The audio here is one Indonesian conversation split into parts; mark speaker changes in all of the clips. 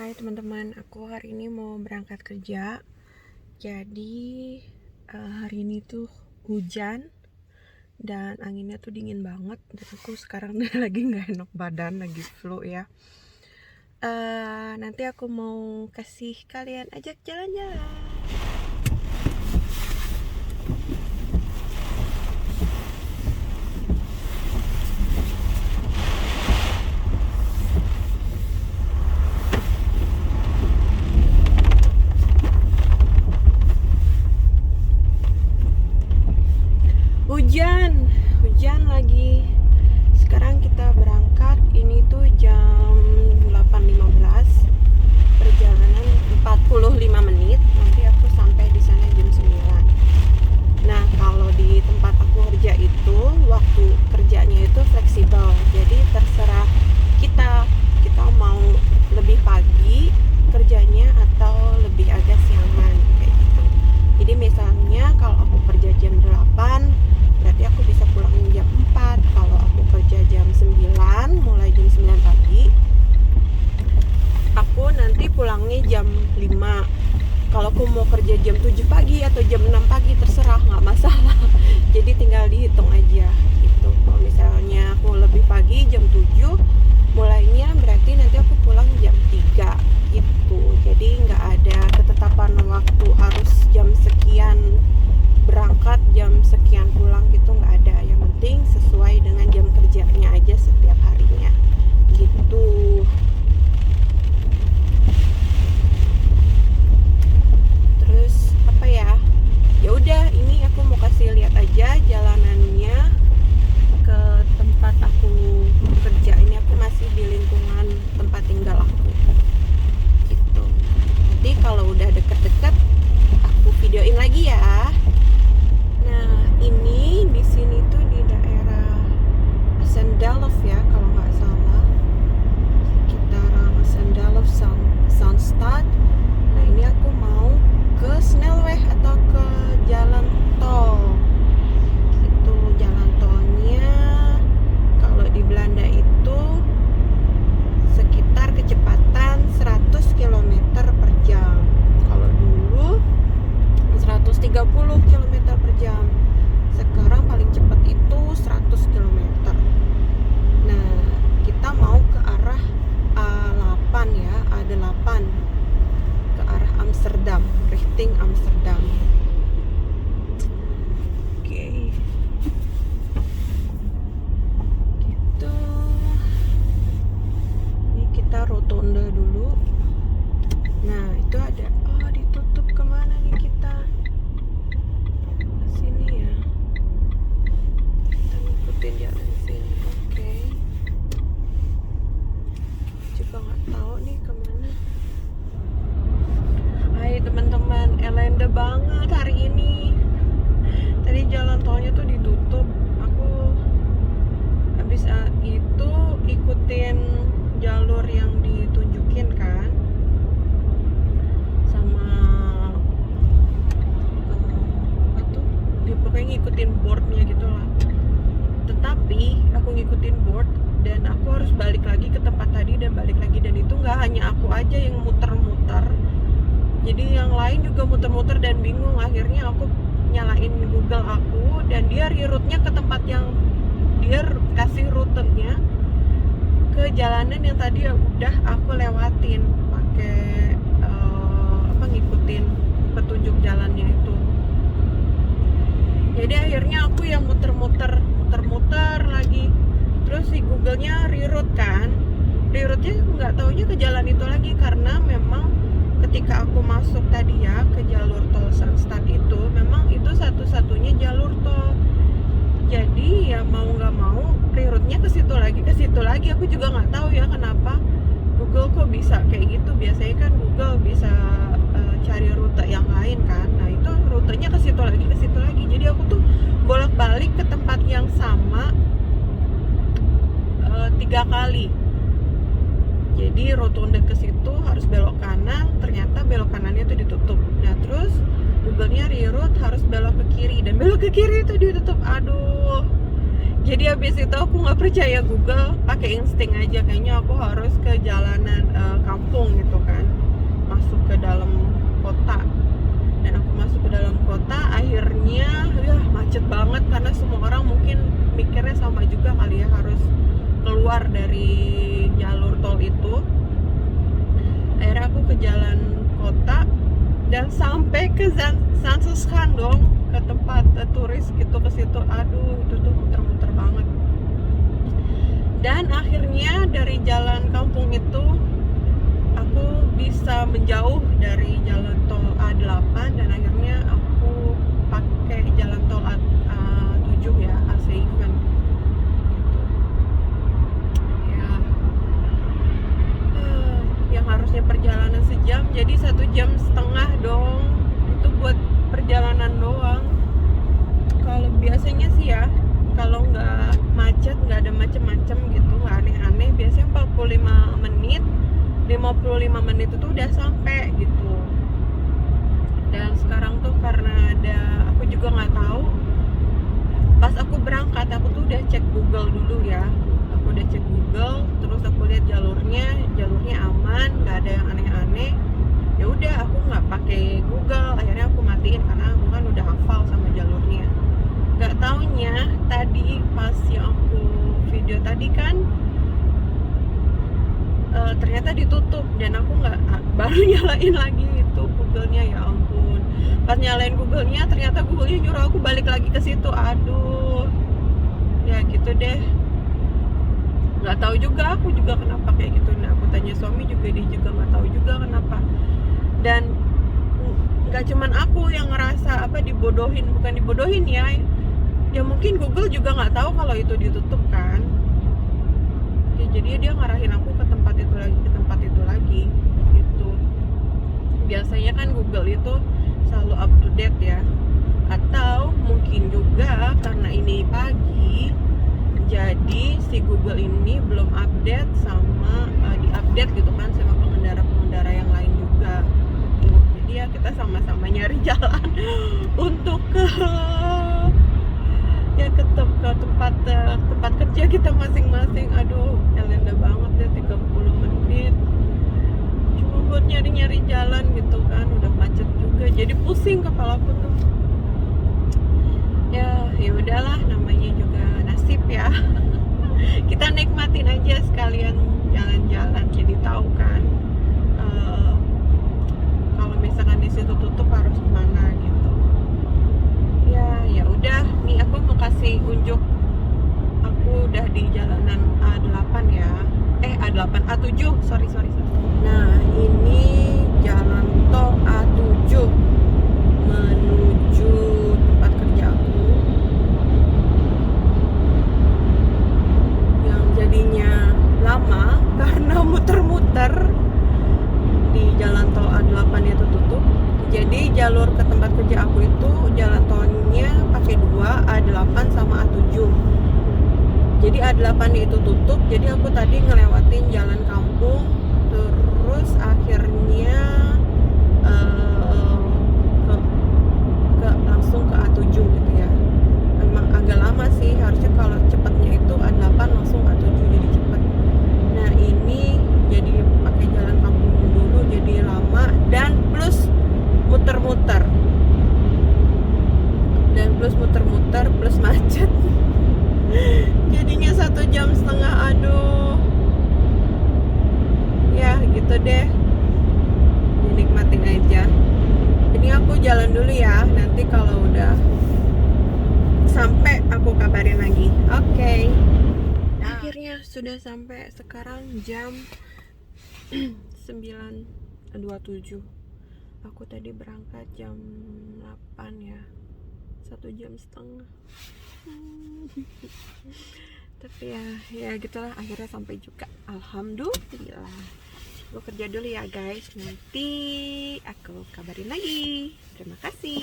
Speaker 1: Hai teman-teman, aku hari ini mau berangkat kerja. Jadi hari ini tuh hujan dan anginnya tuh dingin banget. Dan aku sekarang lagi nggak enak badan, lagi flu ya. Nanti aku mau kasih kalian ajak jalan-jalan. Hujan lagi. Sekarang kita berangkat. Ini tuh jam 8.15. Perjalanan 45 menit. Nanti aku sampai di sana jam 9. Nah, kalau di tempat aku kerja itu waktu kerjanya itu fleksibel. Jadi terserah kita mau lebih pagi kerjanya atau lebih agak siangan kayak gitu. Jadi misalnya kalau aku kerja jam 8, berarti aku bisa pulang jam 4. Kalau aku kerja jam 9, mulai jam 9 pagi, aku nanti pulangnya jam 5. Kalau aku mau kerja jam 7 pagi atau jam 6 pagi terserah, nggak masalah. Jadi tinggal dihitung aja gitu. Kalau misalnya aku lebih pagi jam 7 mulainya, berarti nanti aku pulang jam 3 gitu. Jadi nggak ada ketetapan waktu harus jam sekian berangkat, jam sekian pulang gitu, nggak ada. Yang penting sesuai dengan jam kerjanya aja setiap harinya gitu. Terus apa ya? Ya udah, ini aku mau kasih lihat aja jalanannya ke tempat aku kerja. Ini aku masih di lingkungan tempat tinggal aku gitu. Nanti kalau udah deket-deket aku videoin lagi ya. Nah, ini di sini tuh di daerah Sandalov ya, kalau nggak salah, sekitaran Sandalov, Soundstad. Nah, ini aku mau ke Snelweg atau ke jalan tol gitu. Jalan tolnya kalau di Belanda itu sekitar kecepatan 100 km per jam. Kalau dulu 130 km per jam. Sekarang paling cepat itu 100 km. Nah, kita mau ke arah A8 ya, A8 ke arah Amsterdam, Richting Amsterdam. Oke. Gitu. Ini kita rotonda dulu. Nah, itu ada ditutup kemana nih kita? Sini ya. Kita ngikutin jalan sini. Oke. Juga nggak tahu nih kemana. Hai teman-teman, elende banget hari ini. Tadi jalan tolnya tuh ditutup. Aku habis itu ikutin jalur yang ditunjukin kan, sama apa tuh? Dia pokoknya ngikutin boardnya gitulah. Tetapi aku ngikutin board dan aku harus balik lagi ke tempat tadi dan balik lagi, dan itu nggak hanya aku aja yang muter-muter. Jadi yang lain juga muter-muter dan bingung. Akhirnya aku nyalain Google aku dan dia reroute-nya ke tempat yang dia kasih rutenya ke jalanan yang tadi udah aku lewatin pakai ngikutin petunjuk jalannya itu. Jadi akhirnya aku yang muter-muter lagi. Terus si Google-nya reroute kan. Reroute-nya nggak taunya ke jalan itu lagi, karena memang ketika aku masuk tadi ya ke jalur tol Soundstad itu, memang itu satu-satunya jalur tol. Jadi ya mau nggak mau reroute-nya ke situ lagi. Aku juga nggak tahu ya kenapa Google kok bisa kayak gitu. Biasanya kan Google bisa cari rute yang lain kan. Nah, itu rutenya ke situ lagi. Jadi aku tuh bolak-balik ke tempat yang sama 3 kali. Jadi rotonda ke situ harus belok kanan, ternyata belok kanannya itu ditutup. Nah, terus Google-nya reroute harus belok ke kiri, dan belok ke kiri itu ditutup. Aduh, Jadi habis itu aku nggak percaya Google, pakai insting aja, kayaknya aku harus ke jalanan kampung gitu kan, masuk ke dalam kota. Dan aku masuk ke dalam kota, akhirnya ya macet banget karena semua orang mungkin mikirnya sama juga kali ya, harus keluar dari jalur tol itu. Akhirnya aku ke jalan kota dan sampai ke Zansuskan dong, ke tempat turis gitu, ke situ. Aduh, itu tuh muter-muter banget. Dan akhirnya dari jalan kampung itu aku bisa menjauh dari jalan tol A8 dan akhirnya aku pakai jalan tol A7 ya, A7 gitu. Ya, yang harusnya perjalanan sejam jadi 1,5 jam dong. Itu buat perjalanan doang. Kalau biasanya sih ya, kalau nggak macet, nggak ada macem-macem gitu, nggak aneh-aneh, biasanya 45 menit 55 menit itu udah sampai gitu. Dan sekarang tuh karena aku juga nggak tahu, pas aku berangkat aku tuh udah cek Google dulu ya, aku udah cek Google, terus aku lihat jalurnya aman, nggak ada yang aneh-aneh. Ya udah, aku nggak pakai Google, akhirnya aku matiin karena aku kan udah hafal sama jalurnya. Nggak taunya tadi pas yang aku video tadi kan ternyata ditutup dan aku nggak baru nyalain lagi itu Google-nya. Ya ampun, pas nyalain Google-nya ternyata Google-nya nyuruh aku balik lagi ke situ. Aduh, ya gitu deh, nggak tahu juga aku juga kenapa kayak gitu. Nah, aku tanya suami juga, dia juga nggak tahu juga kenapa. Dan nggak cuman aku yang ngerasa dibodohin, bukan dibodohin ya mungkin Google juga nggak tahu kalau itu ditutup kan. Ya, jadi dia ngarahin aku ke tempat itu lagi gitu. Biasanya kan Google itu selalu up to date ya, atau mungkin juga karena ini pagi jadi si Google ini belum update sama diupdate gitu kan sama pengendara yang lain juga. Jadi ya kita sama-sama nyari jalan untuk ke tempat kerja kita masing-masing. Aduh, elenda banget ya, 30 menit cuma buat nyari-nyari jalan gitu kan, udah macet juga, jadi pusing kepalaku tuh. Ya udahlah, namanya juga nasib ya. Kita nikmatin aja sekalian jalan-jalan, jadi tahu kan kalau misalkan di situ tutup harus kemana gitu. Ya udah, nih aku mau kasih unjuk, aku udah di jalanan A8 ya, A8 A7, sorry. Nah, ini jalan tol A7 menuju tempat kerja aku, yang jadinya lama karena muter-muter di jalan tol A8 itu tutup. Jadi jalur ke tempat kerja aku itu jalan tolnya pakai 2, A8 sama A7. Jadi A8 itu tutup, jadi aku tadi ngelewatin jalan kampung, terus akhirnya langsung ke A7 gitu ya. Memang agak lama sih, harusnya kalau cepatnya itu A8 langsung A7, jadi cepet. Nah, ini jadi pakai jalan kampung dulu, jadi lama dan plus muter-muter plus macet. Jadinya 1,5 jam. Aduh, ya gitu deh, dinikmatin aja. Ini aku jalan dulu ya, nanti kalau udah sampai aku kabarin lagi. Oke. Akhirnya sudah sampai, sekarang jam 9.27. Aku tadi berangkat jam 8 ya, 1,5 jam. Tapi ya gitulah, akhirnya sampai juga, alhamdulillah. Gue kerja dulu ya guys, nanti aku kabarin lagi. Terima kasih.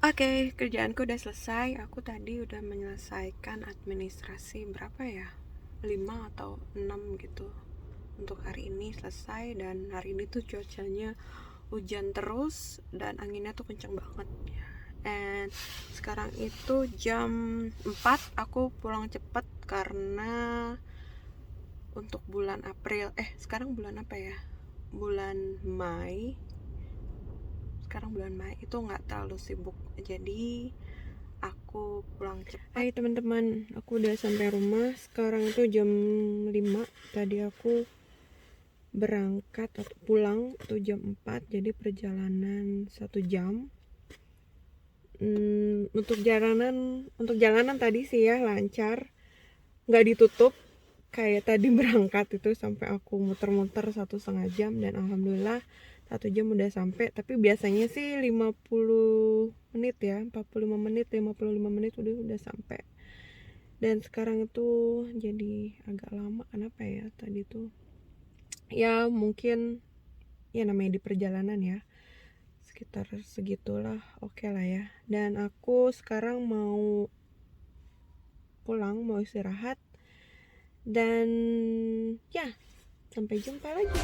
Speaker 1: Oke, kerjaanku udah selesai. Aku tadi udah menyelesaikan administrasi berapa ya, 5 atau 6 gitu. Untuk hari ini selesai, dan hari ini tuh cuacanya hujan terus dan anginnya tuh kencang banget. And sekarang itu jam 4, aku pulang cepet karena untuk bulan April, sekarang bulan apa ya? Bulan Mei. Sekarang bulan Mei itu nggak terlalu sibuk, jadi aku pulang cepat. Hai teman-teman, aku udah sampai rumah. Sekarang itu jam 5. Tadi aku berangkat atau pulang itu jam 4, jadi perjalanan 1 jam. Untuk jalanan tadi sih ya lancar, nggak ditutup kayak tadi berangkat itu sampai aku muter-muter 1,5 jam, dan alhamdulillah 1 jam udah sampai. Tapi biasanya sih 50 menit ya, 45 menit, 55 menit udah sampai. Dan sekarang itu jadi agak lama, kenapa ya tadi tuh ya, mungkin ya namanya di perjalanan ya, sekitar segitulah, oke lah ya. Dan aku sekarang mau pulang, mau istirahat, dan ya sampai jumpa lagi.